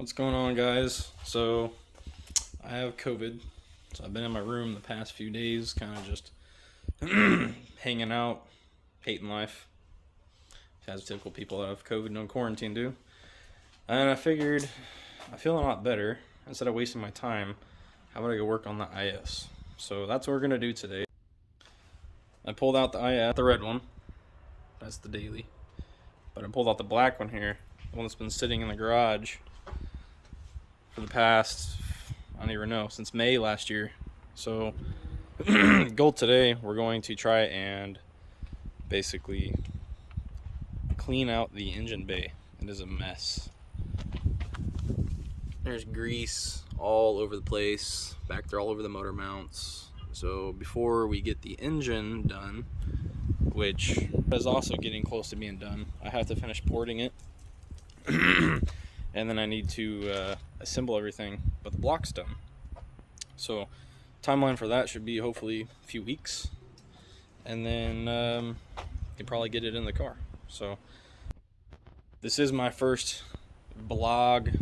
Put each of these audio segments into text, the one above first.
What's going on, guys? So I have COVID, so I've been in my room the past few days, kind of just hanging out, hating life, as typical people that have COVID no quarantine do. And I figured I feel a lot better. Instead of wasting my time, how about I go work on the IS? So that's what we're gonna do today. I pulled out the IS, the red one. That's the daily. But I pulled out the black one here, the one that's been sitting in the garage for the past, I don't even know, since May last year. So goal today, we're going to try and basically clean out the engine bay. It is a mess. There's grease all over the place, back there all over the motor mounts. So before we get the engine done, which is also getting close to being done, I have to finish porting it. And then I need to assemble everything, but the block's done. So timeline for that should be hopefully a few weeks, and then can probably get it in the car. So this is my first vlog.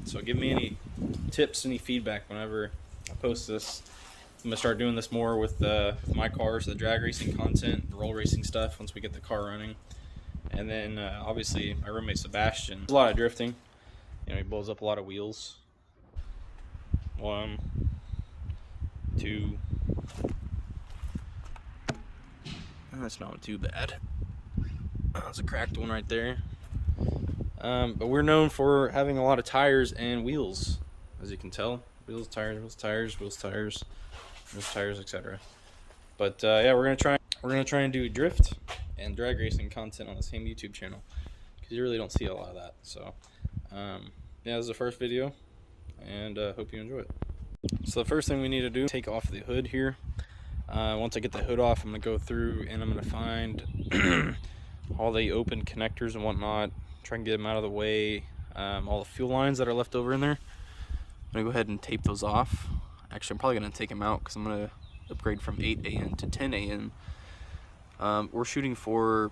So give me any tips, any feedback whenever I post this. I'm gonna start doing this more with my cars, the drag racing content, the roll racing stuff once we get the car running. And then obviously my roommate Sebastian, there's a lot of drifting. You know, he blows up a lot of wheels. 1, 2. That's not too bad. That's a cracked one right there. But we're known for having a lot of tires and wheels, as you can tell. Wheels, tires, etc. But yeah, we're gonna try and do drift and drag racing content on the same YouTube channel, because you really don't see a lot of that. So yeah, this is the first video, and hope you enjoy it. So the first thing we need to do is take off the hood here. Once I get the hood off, I'm gonna go through and I'm gonna find all the open connectors and whatnot, try and get them out of the way. All the fuel lines that are left over in there, I'm gonna go ahead and tape those off. Actually, I'm probably gonna take them out because I'm gonna upgrade from 8 AN to 10 AN. We're shooting for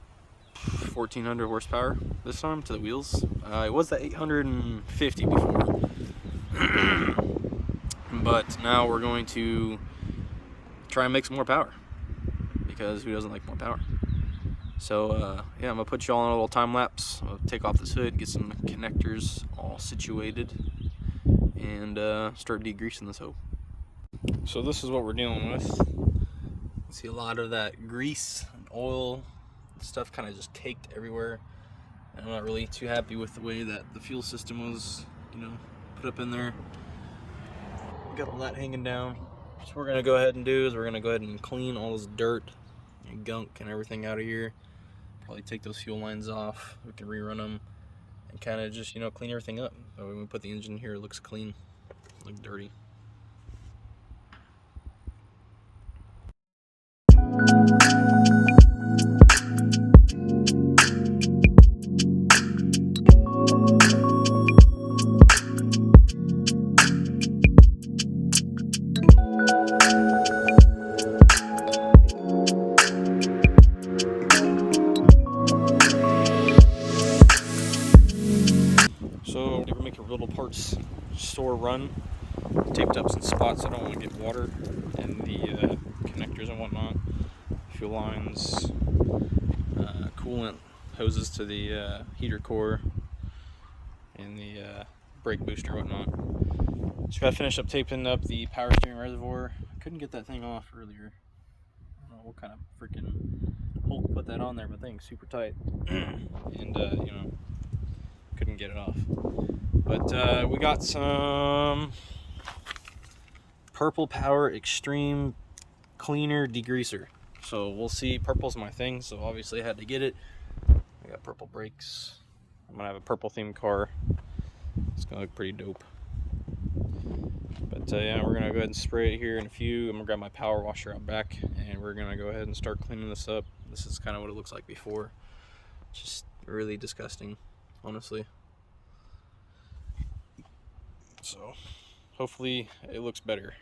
1400 horsepower this time to the wheels. It was the 850 before. But now we're going to try and make some more power, because who doesn't like more power? So yeah, I'm gonna put you all in a little time lapse. I'll take off this hood, get some connectors all situated, and start degreasing this hoe. So this is what we're dealing with. See a lot of that grease and oil stuff kind of just caked everywhere. And I'm not really too happy with the way that the fuel system was, put up in there. Got all that hanging down. So what we're gonna go ahead and do is we're gonna go ahead and clean all this dirt and gunk and everything out of here. Probably take those fuel lines off. We can rerun them and kind of just, clean everything up. So when we put the engine here, it looks clean, look dirty. So we're making a little parts store run. Taped up some spots I don't want to get water in the connectors and whatnot. Fuel lines, coolant hoses to the heater core, and the brake booster and whatnot. Just gotta finish up taping up the power steering reservoir. I couldn't get that thing off earlier. I don't know what kind of freaking Hulk put that on there, but the thing's super tight. And couldn't get it off. But we got some Purple Power Extreme Cleaner Degreaser. So we'll see. Purple's my thing, so obviously I had to get it. I got purple brakes. I'm gonna have a purple themed car. It's gonna look pretty dope. But yeah, we're gonna go ahead and spray it here in a few. I'm gonna grab my power washer out back, and we're gonna go ahead and start cleaning this up. This is kind of what it looks like before. Just really disgusting, honestly. So hopefully it looks better.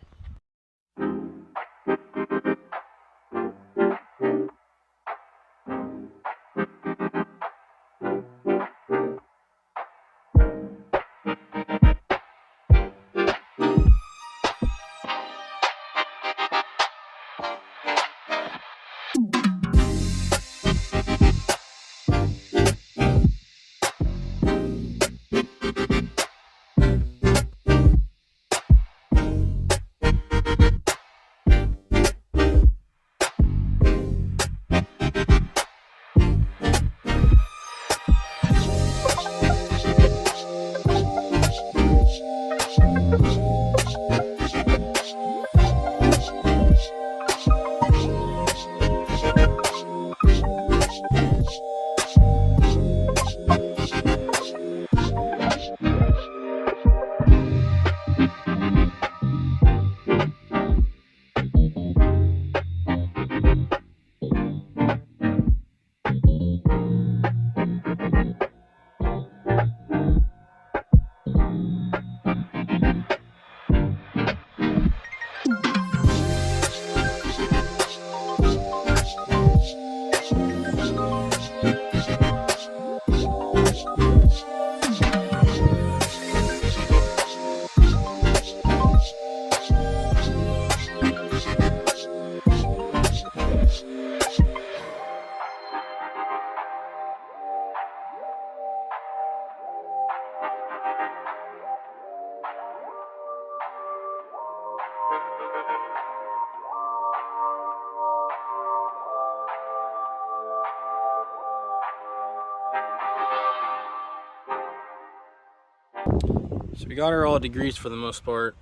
So we got her all degreased for the most part.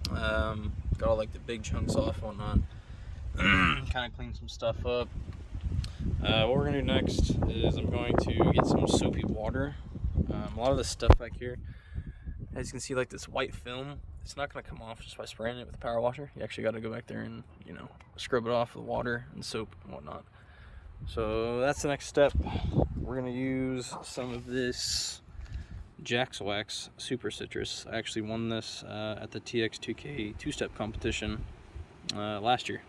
Got all like the big chunks off and whatnot. Kind of clean some stuff up. What we're gonna do next is I'm going to get some soapy water. A lot of this stuff back here, as you can see, like this white film, it's not gonna come off just by spraying it with a power washer. You actually got to go back there and, you know, scrub it off with water and soap and whatnot. So that's the next step. We're gonna use some of this Jack's Wax Super Citrus. I actually won this at the TX2K two-step competition last year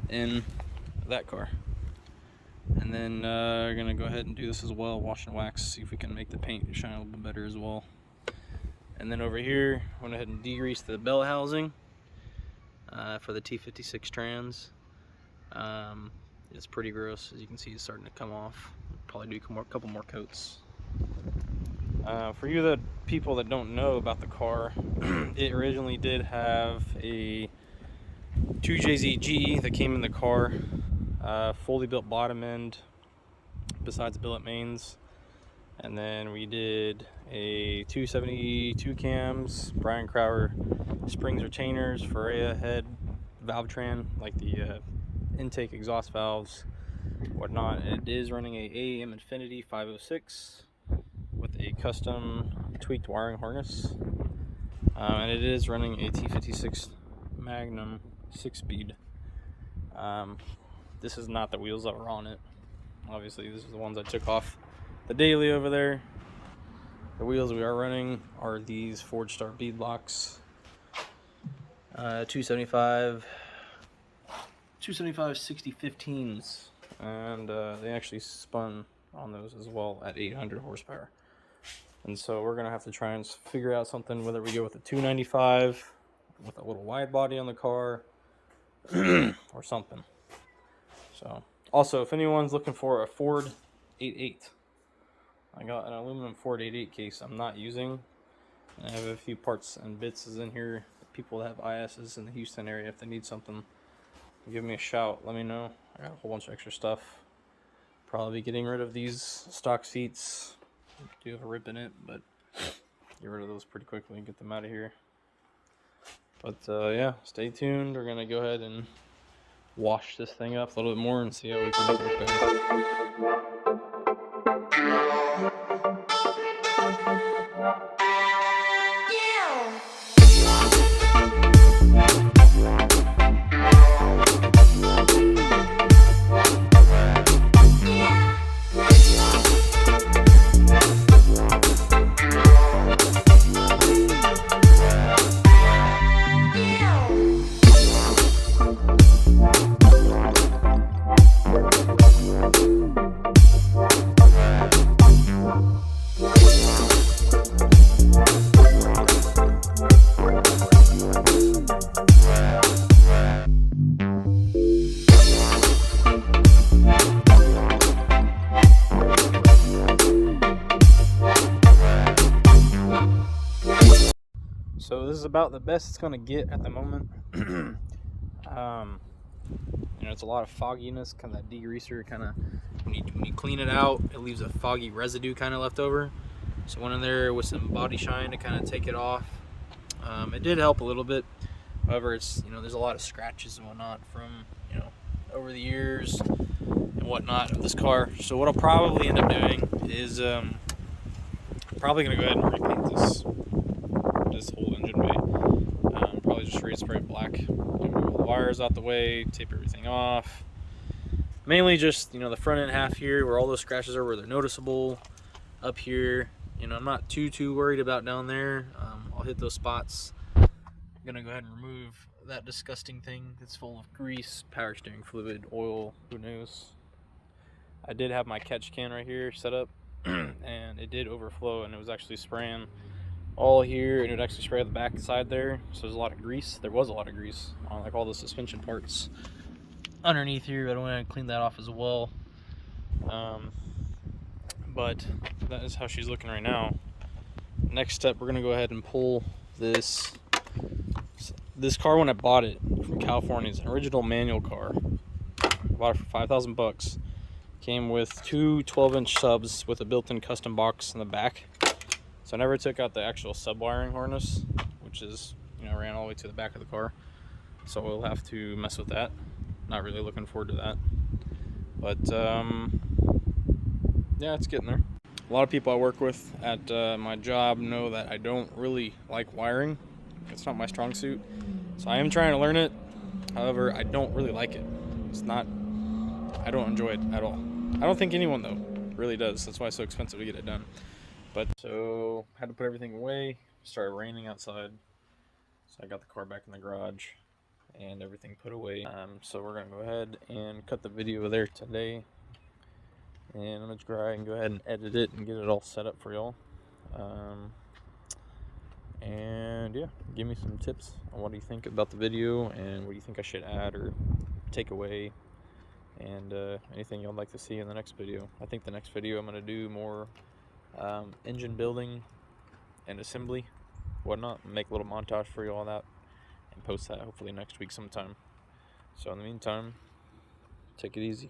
in that car. And then we're gonna go ahead and do this as well, wash and wax, see if we can make the paint shine a little bit better as well. And then over here, I went ahead and degreased the bell housing for the T56 trans. It's pretty gross, as you can see. It's starting to come off. Probably do a couple more coats. For you, the people that don't know about the car, it originally did have a 2JZG that came in the car, fully built bottom end, besides billet mains. And then we did a 272 cams, Brian Crowder springs retainers, Ferrea head, valve tran, like the intake exhaust valves, whatnot. It is running a AEM Infinity 506 with a custom tweaked wiring harness, and it is running a T56 Magnum 6-speed. This is not the wheels that were on it. Obviously, this is the ones I took off the daily over there. The wheels we are running are these Forge Star bead locks, 275 60-15s, and they actually spun on those as well at 800 horsepower. And so we're gonna have to try and figure out something, whether we go with a 295 with a little wide body on the car or something. So also, if anyone's looking for a Ford 88, I got an aluminum Ford 88 case I'm not using. And I have a few parts and bits in here. People that have ISs in the Houston area, if they need something, give me a shout. Let me know. I got a whole bunch of extra stuff. Probably be getting rid of these stock seats. I do have a rip in it, but get rid of those pretty quickly and get them out of here. But yeah, stay tuned. We're gonna go ahead and wash this thing up a little bit more and see how we can make it better. So this is about the best it's gonna get at the moment. You know, it's a lot of fogginess, kind of that degreaser, kind of when you clean it out, it leaves a foggy residue kind of left over. So went in there with some body shine to kind of take it off. It did help a little bit. However, it's, you know, there's a lot of scratches and whatnot from, you know, over the years and whatnot of this car. So what I'll probably end up doing is probably gonna go ahead and repaint this whole engine bay. Probably just spray it black, get all the wires out the way, tape everything off. Mainly just, you know, the front end half here where all those scratches are, where they're noticeable. Up here, you know, I'm not too worried about down there. I'll hit those spots. I'm gonna go ahead and remove that disgusting thing that's full of grease, power steering fluid, oil, who knows. I did have my catch can right here set up and it did overflow, and it was actually spraying all here, and it would actually spray the back side there. So there's a lot of grease. There was a lot of grease on like all the suspension parts underneath here. I don't want to clean that off as well. But that is how she's looking right now. Next step, we're gonna go ahead and pull this car. When I bought it from California, it's an original manual car. I bought it for 5,000 bucks. Came with two 12-inch subs with a built-in custom box in the back. So I never took out the actual sub-wiring harness, which is, you know, ran all the way to the back of the car. So we'll have to mess with that. Not really looking forward to that. But yeah, it's getting there. A lot of people I work with at my job know that I don't really like wiring. It's not my strong suit. So I am trying to learn it. However, I don't really like it. It's not, I don't enjoy it at all. I don't think anyone though really does. That's why it's so expensive to get it done. But so had to put everything away. Started raining outside. So I got the car back in the garage and everything put away. So we're gonna go ahead and cut the video there today. And I'm gonna try and go ahead and edit it and get it all set up for y'all. And yeah, give me some tips on what do you think about the video and what do you think I should add or take away, and anything y'all like to see in the next video. I think the next video I'm gonna do more engine building and assembly, whatnot, make a little montage for you all that, and post that hopefully next week sometime. So in the meantime, take it easy.